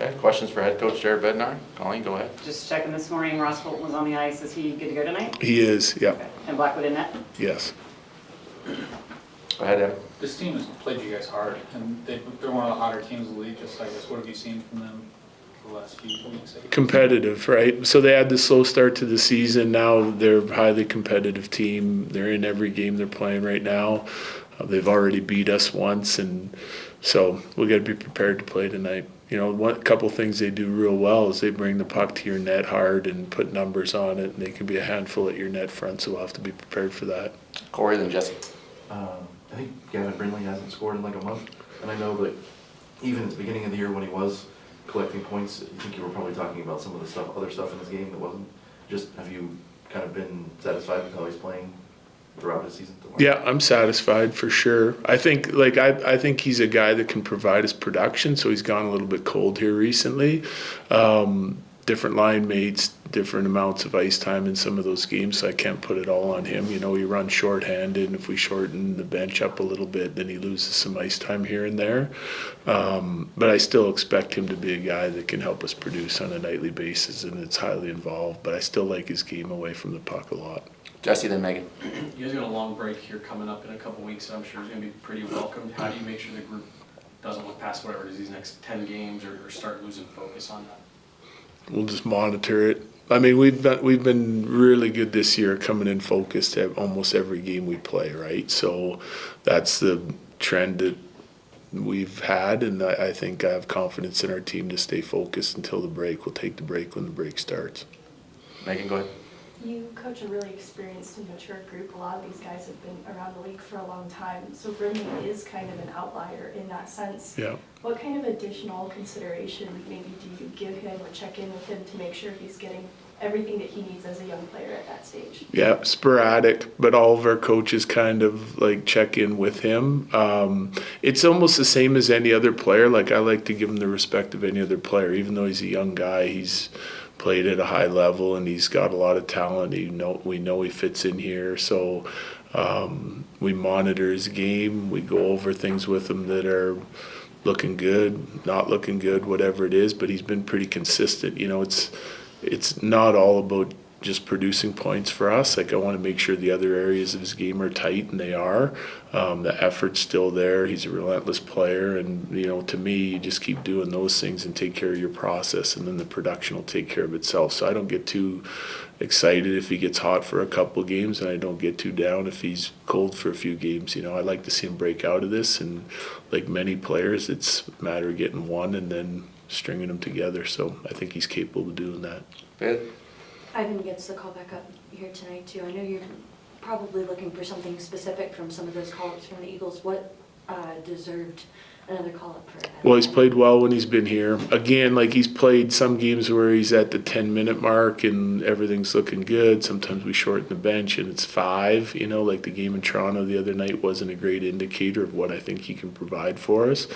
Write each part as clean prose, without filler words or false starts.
Okay, questions for head coach Jared Bednar? Colleen, go ahead. Just checking this morning, Ross Fulton was on the ice. Is he good to go tonight? He is, yeah. Okay. And Blackwood in net? Yes. Go ahead, Evan. This team has played you guys hard, and they're one of the hotter teams in the league. Just, I guess, what have you seen from them the last few weeks? Competitive, right? So they had the slow start to the season. Now they're a highly competitive team. They're in every game they're playing right now. They've already beat us once, and so we got to be prepared to play tonight. You know, one couple things they do real well is they bring the puck to your net hard and put numbers on it, and they can be a handful at your net front, so we'll have to be prepared for that. Corey, then Jesse. I think Gavin Brindley hasn't scored in like a month, and I know that even at the beginning of the year when he was collecting points, I think you were probably talking about some of the other stuff in his game that wasn't. Just, have you kind of been satisfied with how he's playing throughout his season? Yeah, I'm satisfied for sure. I think I think he's a guy that can provide us production, so he's gone a little bit cold here recently. Different line mates, different amounts of ice time in some of those games, so I can't put it all on him. You know, he runs shorthanded, and if we shorten the bench up a little bit, then he loses some ice time here and there. But I still expect him to be a guy that can help us produce on a nightly basis, and it's highly involved, but I still like his game away from the puck a lot. Jesse, then Megan. You guys got a long break here coming up in a couple weeks, and I'm sure it's going to be pretty welcomed. How do you make sure the group doesn't look past whatever it is these next 10 games or start losing focus on that? We'll just monitor it. I mean, we've been really good this year, coming in focused at almost every game we play, right? So that's the trend that we've had, and I think I have confidence in our team to stay focused until the break. We'll take the break when the break starts. Megan, go ahead. You coach a really experienced and mature group. A lot of these guys have been around the league for a long time, so Brindley is kind of an outlier in that sense. Yeah. What kind of additional consideration maybe do you give him or check in with him to make sure he's getting everything that he needs as a young player at that stage? Yeah, sporadic, but all of our coaches kind of like check in with him. It's almost the same as any other player. Like, I like to give him the respect of any other player, even though he's a young guy. He's played at a high level, and he's got a lot of talent. We know he fits in here, so we monitor his game. We go over things with him that are looking good, not looking good, whatever it is. But he's been pretty consistent. You know, it's not all about just producing points for us. Like, I want to make sure the other areas of his game are tight, and they are. The effort's still there. He's a relentless player, and you know, to me, you just keep doing those things and take care of your process, and then the production will take care of itself. So I don't get too excited if he gets hot for a couple of games, and I don't get too down if he's cold for a few games. You know, I like to see him break out of this, and like many players, it's a matter of getting one and then stringing them together. So I think he's capable of doing that. Good. Ivan gets the call back up here tonight too. I know you're probably looking for something specific from some of those call-ups from the Eagles. What deserved another call-up for Evan? Well, he's played well when he's been here. Again, like, he's played some games where he's at the 10-minute mark and everything's looking good. Sometimes we shorten the bench and it's 5. You know, like the game in Toronto the other night wasn't a great indicator of what I think he can provide for us.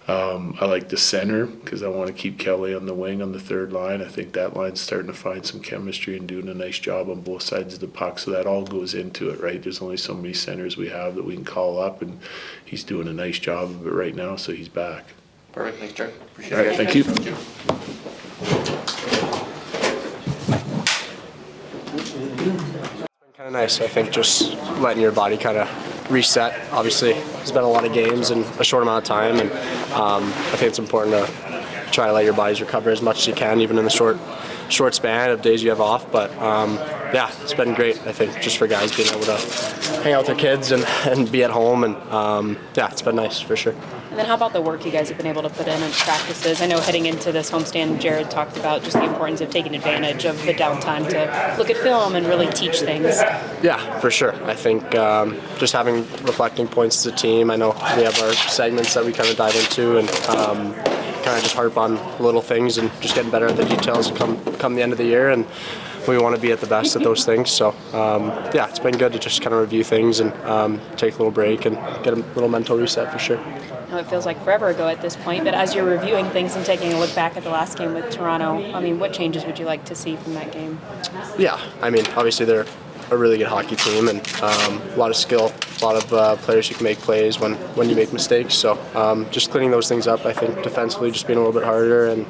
I like the center because I want to keep Kelly on the wing on the third line. I think that line's starting to find some chemistry and doing a nice job on both sides of the puck. So that all goes into it, right? There's only so many centers we have that we can call up, and he's doing a nice job of it right now, so he's back. Perfect. Thanks, Jared. Appreciate All right, thank you. Kind of nice, I think, just letting your body kind of reset. Obviously, it's been a lot of games in a short amount of time, and I think it's important to try to let your bodies recover as much as you can, even in the short span of days you have off. But yeah, it's been great, I think, just for guys being able to hang out with their kids and be at home, and yeah, it's been nice for sure. And then how about the work you guys have been able to put in practices? I know heading into this homestand, Jared talked about just the importance of taking advantage of the downtime to look at film and really teach things. Yeah, for sure. I think just having reflecting points as a team. I know we have our segments that we kind of dive into, and kind of just harp on little things and just getting better at the details come the end of the year. And we want to be at the best at those things. So yeah, it's been good to just kind of review things and take a little break and get a little mental reset for sure. I know it feels like forever ago at this point, but as you're reviewing things and taking a look back at the last game with Toronto, I mean, what changes would you like to see from that game? Yeah, I mean, obviously they're a really good hockey team, and a lot of skill, a lot of players who can make plays when you make mistakes. So just cleaning those things up, I think defensively just being a little bit harder, and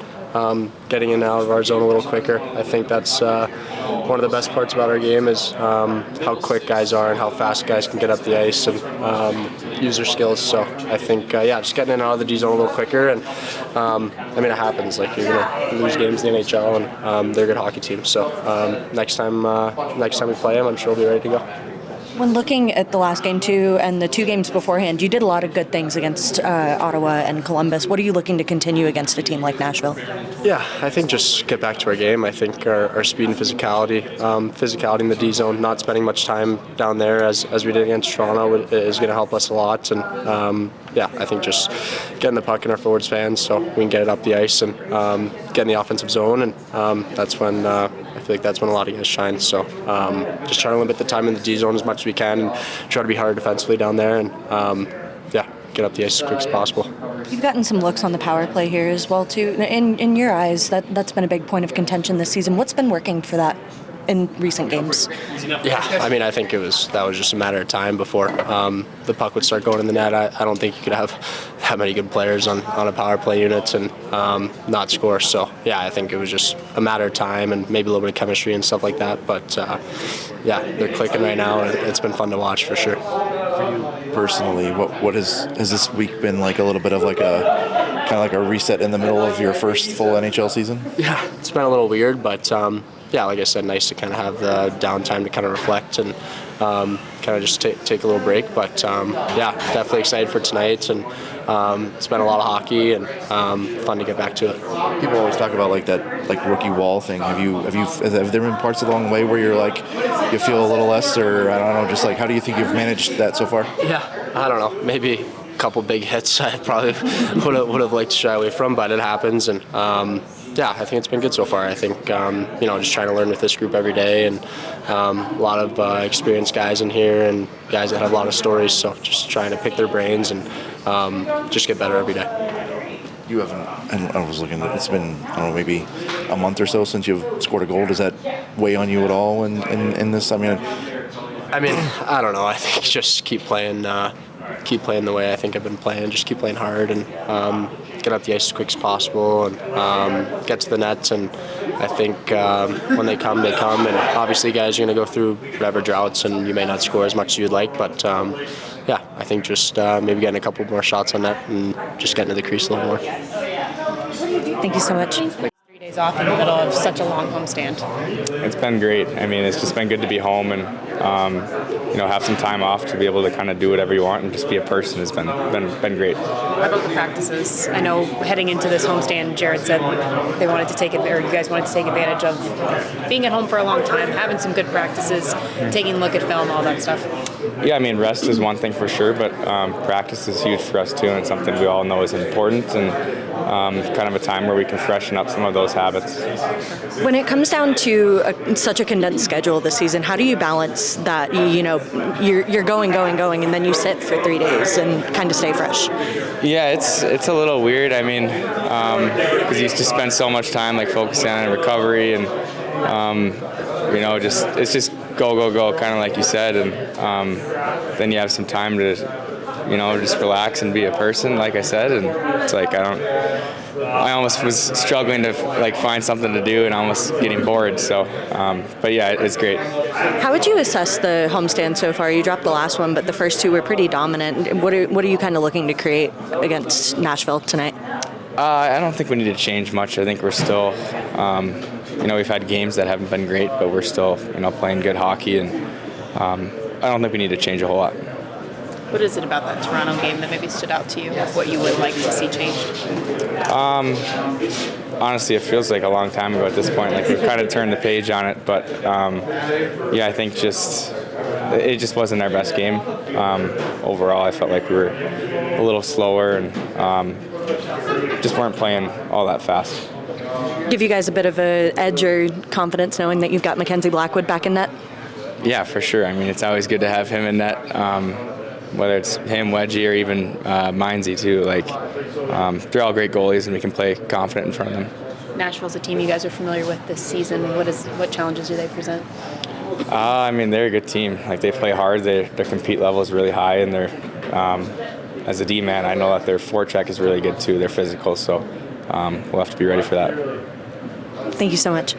getting in and out of our zone a little quicker. I think that's one of the best parts about our game is how quick guys are and how fast guys can get up the ice and use their skills. So I think, just getting in and out of the D zone a little quicker. And it happens. Like, you're gonna lose games in the NHL, and they're a good hockey team. So next time we play them, I'm sure we'll be ready to go. When looking at the last game too, and the 2 games beforehand, you did a lot of good things against Ottawa and Columbus. What are you looking to continue against a team like Nashville? Yeah, I think just get back to our game. I think our speed and physicality in the D zone, not spending much time down there as we did against Toronto is going to help us a lot. And I think just getting the puck in our forwards' hands so we can get it up the ice and get in the offensive zone. And that's when I feel like that's when a lot of guys shine. So just trying to limit the time in the D zone as much as we can and try to be hard defensively down there and get up the ice as quick as possible. You've gotten some looks on the power play here as well too. In your eyes, that's been a big point of contention this season. What's been working for that in recent games? Yeah, I think that was just a matter of time before the puck would start going in the net. I don't think you could have that many good players on a power play unit and not score. So yeah, I think it was just a matter of time and maybe a little bit of chemistry and stuff like that. But they're clicking right now, and it's been fun to watch for sure. For you personally, what has this week been like? A little bit of like a reset in the middle of your first full NHL season? Yeah, it's been a little weird, but like I said, nice to kind of have the downtime to kind of reflect and kind of just take a little break. But definitely excited for tonight, and it's been a lot of hockey and fun to get back to it. People always talk about like that rookie wall thing. Have there been parts along the way where you're like you feel a little less, or I don't know, just like how do you think you've managed that so far? Yeah, I don't know, maybe a couple big hits I probably would have liked to shy away from, but it happens. And I think it's been good so far. I think just trying to learn with this group every day, and a lot of experienced guys in here and guys that have a lot of stories. So just trying to pick their brains and just get better every day. You haven't, and I was looking, it's been, I don't know, maybe a month or so since you've scored a goal. Does that weigh on you at all in this? I don't know. I think just keep playing the way I think I've been playing. Just keep playing hard and get up the ice as quick as possible and get to the nets. And I think when they come, they come. And obviously, guys are going to go through whatever droughts, and you may not score as much as you'd like. But I think just maybe getting a couple more shots on net and just getting to the crease a little more. Thank you so much. 3 days off in the middle of such a long homestand. It's been great. It's just been good to be home and have some time off to be able to kind of do whatever you want and just be a person has been great. How about the practices? I know heading into this homestand, Jared said you guys wanted to take advantage of being at home for a long time, having some good practices, taking a look at film, all that stuff. Yeah, rest is one thing for sure, but practice is huge for us too, and something we all know is important, and kind of a time where we can freshen up some of those habits. When it comes down to such a condensed schedule this season, how do you balance that? You're going, and then you sit for 3 days and kind of stay fresh. Yeah, it's a little weird. Because you used to spend so much time focusing on recovery and it's just go, kind of like you said, and then you have some time to just relax and be a person, like I said, and it's I almost was struggling to find something to do and almost getting bored. So, but yeah, it's great. How would you assess the homestand so far? You dropped the last one, but the first 2 were pretty dominant. What are you kind of looking to create against Nashville tonight? I don't think we need to change much. I think we're still, we've had games that haven't been great, but we're still, playing good hockey, and I don't think we need to change a whole lot. What is it about that Toronto game that maybe stood out to you? What you would like to see changed? Honestly, it feels like a long time ago at this point. We've kind of turned the page on it, but I think it just wasn't our best game. Overall, I felt like we were a little slower and just weren't playing all that fast. Give you guys a bit of an edge or confidence knowing that you've got Mackenzie Blackwood back in net? Yeah, for sure. It's always good to have him in net. Whether it's him, Wedgie, or even Mindsy too. They're all great goalies, and we can play confident in front of them. Nashville's a team you guys are familiar with this season. What challenges do they present? They're a good team. They play hard. Their compete level is really high, and they're as a D-man, I know that their forecheck is really good too. They're physical, so we'll have to be ready for that. Thank you so much.